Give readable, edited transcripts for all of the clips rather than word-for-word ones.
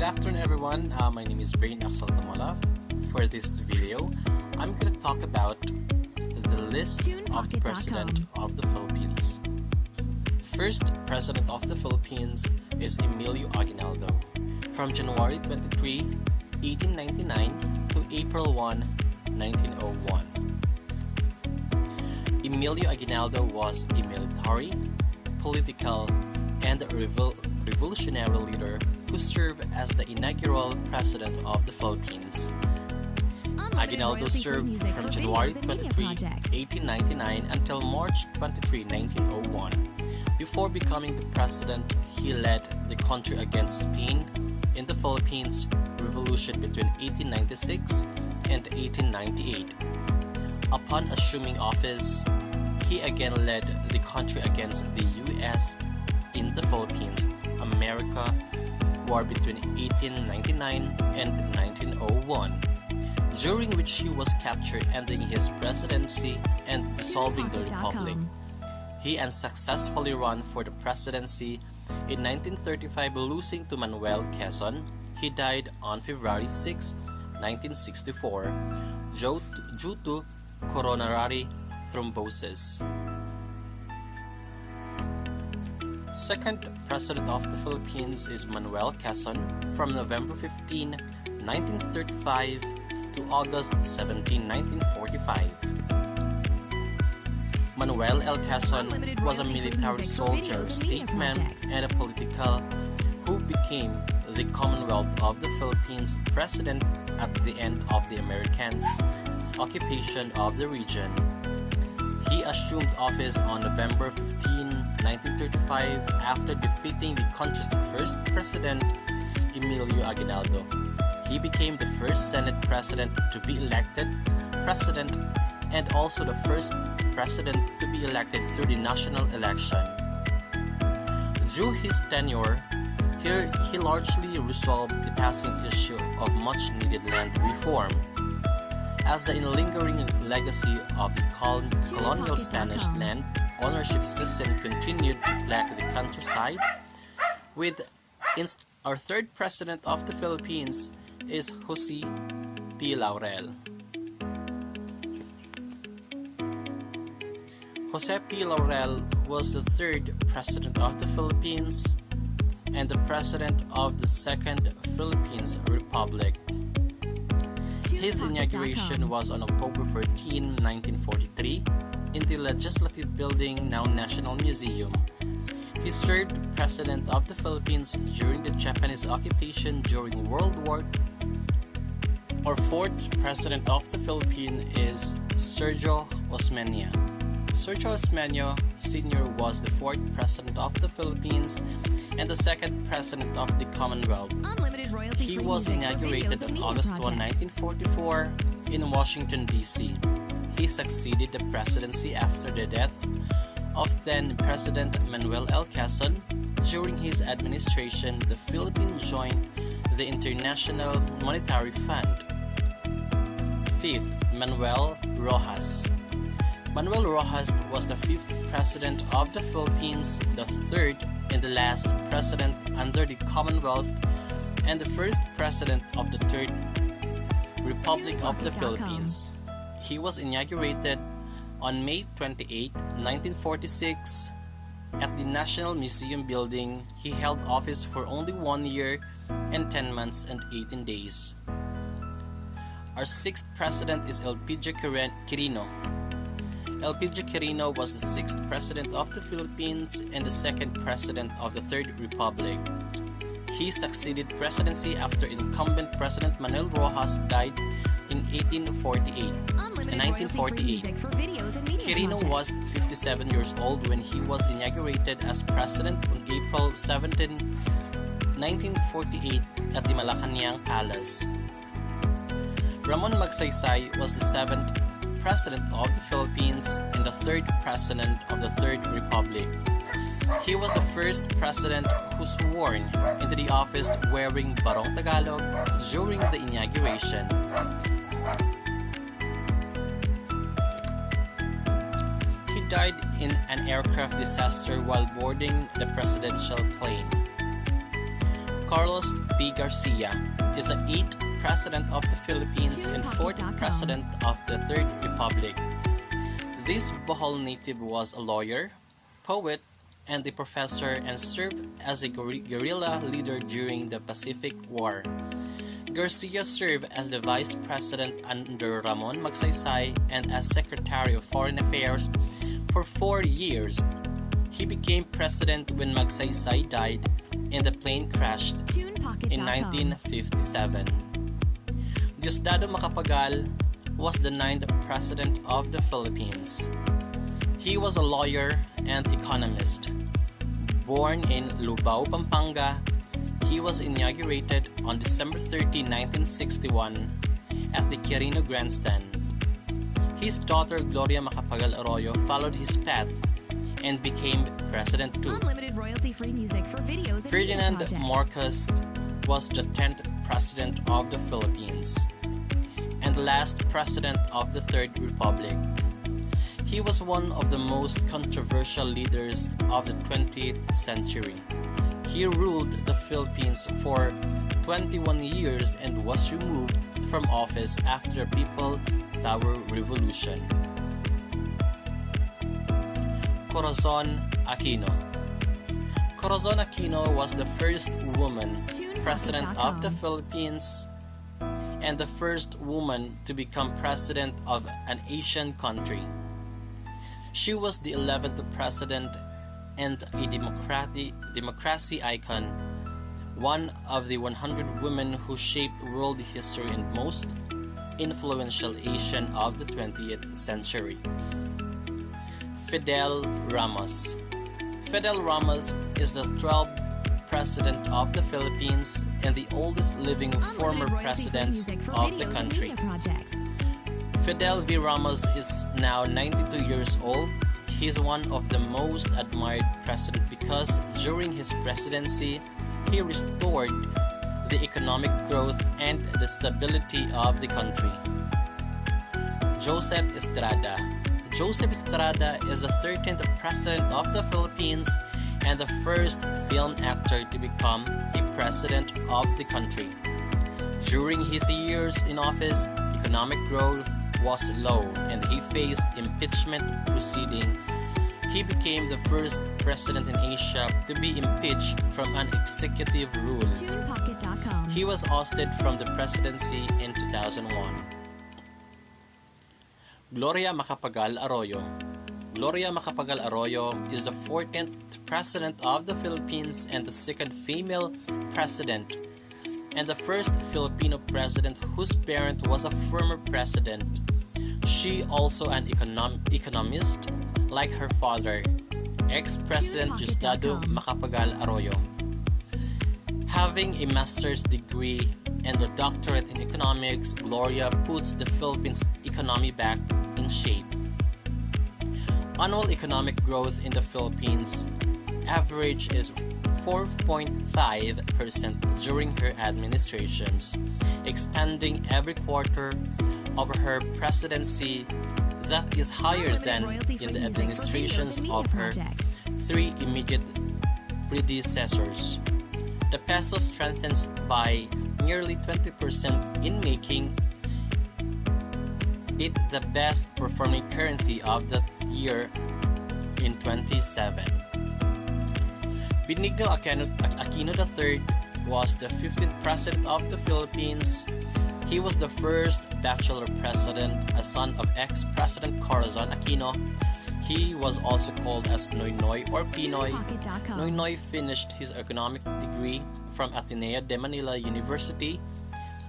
afternoon, everyone. My name is Bryn Axel. For this video, I'm going to talk about the list of the President of the Philippines. First President of the Philippines is Emilio Aguinaldo, from January 23, 1899 to April 1, 1901. Emilio Aguinaldo was a military, political, and revolutionary leader who served as the inaugural President of the Philippines. Aguinaldo served from January 23, 1899 until March 23, 1901. Before becoming the president, he led the country against Spain in the Philippines Revolution between 1896 and 1898. Upon assuming office, he again led the country against the U.S. in the Philippines America War between 1899 and 1901, during which he was captured, ending his presidency and dissolving the republic. He unsuccessfully ran for the presidency in 1935, losing to Manuel Quezon. He died on February 6, 1964, due to coronary thrombosis. Second President of the Philippines is Manuel Quezon, from November 15, 1935 to August 17, 1945. Manuel L. Quezon was a military soldier, statesman, and a political who became the Commonwealth of the Philippines president at the end of the Americans' occupation of the region. He assumed office on November 15, 1935 after defeating the country's first president, Emilio Aguinaldo. He became the first Senate president to be elected president and also the first president to be elected through the national election. During his tenure, he largely resolved the passing issue of much-needed land reform, as the lingering legacy of the colonial Spanish land ownership system continued to plague the countryside. Our third President of the Philippines is Jose P. Laurel. Jose P. Laurel was the third President of the Philippines and the President of the Second Philippines Republic. His inauguration was on October 14, 1943, in the Legislative Building, now National Museum. He served President of the Philippines during the Japanese occupation during World War. Our fourth President of the Philippines is Sergio Osmeña. Sergio Osmeña Sr. was the fourth President of the Philippines and the second President of the Commonwealth. He was inaugurated on August 1, 1944 in Washington, D.C. He succeeded the presidency after the death of then President Manuel L. Quezon. During his administration, the Philippines joined the International Monetary Fund. Fifth, Manuel Rojas. Manuel Rojas was the fifth President of the Philippines, the third and the last President under the Commonwealth, and the first President of the Third Republic of the Philippines. He was inaugurated on May 28, 1946 at the National Museum building. He held office for only 1 year and 10 months and 18 days. Our sixth President is Elpidio Quirino. Elpidio Quirino was the sixth President of the Philippines and the second President of the Third Republic. He succeeded presidency after incumbent President Manuel Rojas died in 1948. Quirino was 57 years old when he was inaugurated as president on April 17, 1948 at the Malacanang Palace. Ramon Magsaysay was the seventh President of the Philippines and the third President of the Third Republic. He was the first president who swore into the office wearing Barong Tagalog during the inauguration. He died in an aircraft disaster while boarding the presidential plane. Carlos P. Garcia is the 8th President of the Philippines and 4th President of the Third Republic. This Bohol native was a lawyer, poet, and a professor and served as a guerrilla leader during the Pacific War. Garcia served as the Vice President under Ramon Magsaysay and as Secretary of Foreign Affairs for 4 years. He became president when Magsaysay died and the plane crashed in 1957. Diosdado Macapagal was the 9th President of the Philippines. He was a lawyer and economist. Born in Lubao, Pampanga, he was inaugurated on December 30, 1961 at the Quirino Grandstand. His daughter Gloria Macapagal Arroyo followed his path and became president too. Royalty-free music for videos and Ferdinand media projects. Marcos was the 10th President of the Philippines and last President of the Third Republic. He was one of the most controversial leaders of the 20th century. He ruled the Philippines for 21 years and was removed from office after the People Power Revolution. Corazon Aquino. Corazon Aquino was the first woman president of the Philippines and the first woman to become president of an Asian country. She was the 11th president and a democracy icon, one of the 100 women who shaped world history and most influential Asian of the 20th century. Fidel Ramos. Fidel Ramos is the 12th President of the Philippines and the oldest living former president of the country. Fidel V. Ramos is now 92 years old. He is one of the most admired presidents because during his presidency, he restored the economic growth and the stability of the country. Joseph Estrada. Joseph Estrada is the 13th President of the Philippines and the first film actor to become a president of the country. During his years in office, economic growth was low and he faced impeachment proceeding. He became the first president in Asia to be impeached from an executive rule. He was ousted from the presidency in 2001. Gloria Macapagal Arroyo. Gloria Macapagal Arroyo is the 14th President of the Philippines and the second female president, and the first Filipino president whose parent was a former president. She also an economist like her father, ex-President Diosdado Macapagal Arroyo. Having a master's degree and a doctorate in economics, Gloria puts the Philippines economy back in shape. Annual economic growth in the Philippines average is 4.5% during her administrations, expanding every quarter of her presidency. That is higher than in the administrations of her three immediate predecessors. The peso strengthens by nearly 20% in making it the best performing currency of the year in 27. Benigno Aquino III was the 15th President of the Philippines. He was the first bachelor president, a son of ex-President Corazon Aquino. He was also called as Noynoy or Pinoy. Noynoy finished his economic degree from Ateneo de Manila University.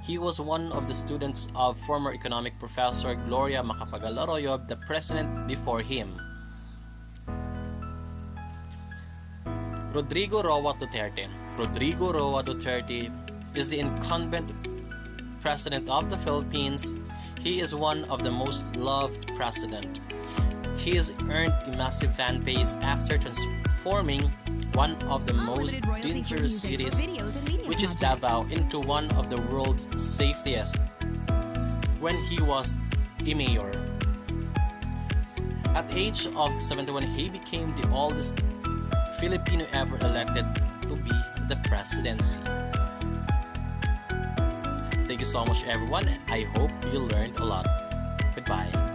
He was one of the students of former economic professor Gloria Macapagal Arroyo, the president before him. Rodrigo Roa Duterte. Rodrigo Roa Duterte is the incumbent president of the Philippines. He is one of the most loved president. He has earned a massive fan base after transforming one of the most dangerous cities, which is Davao, into one of the world's safest when he was a mayor. At the age of 71, he became the oldest Filipino ever elected to be the presidency. Thank you so much, everyone. I hope you learned a lot. Goodbye.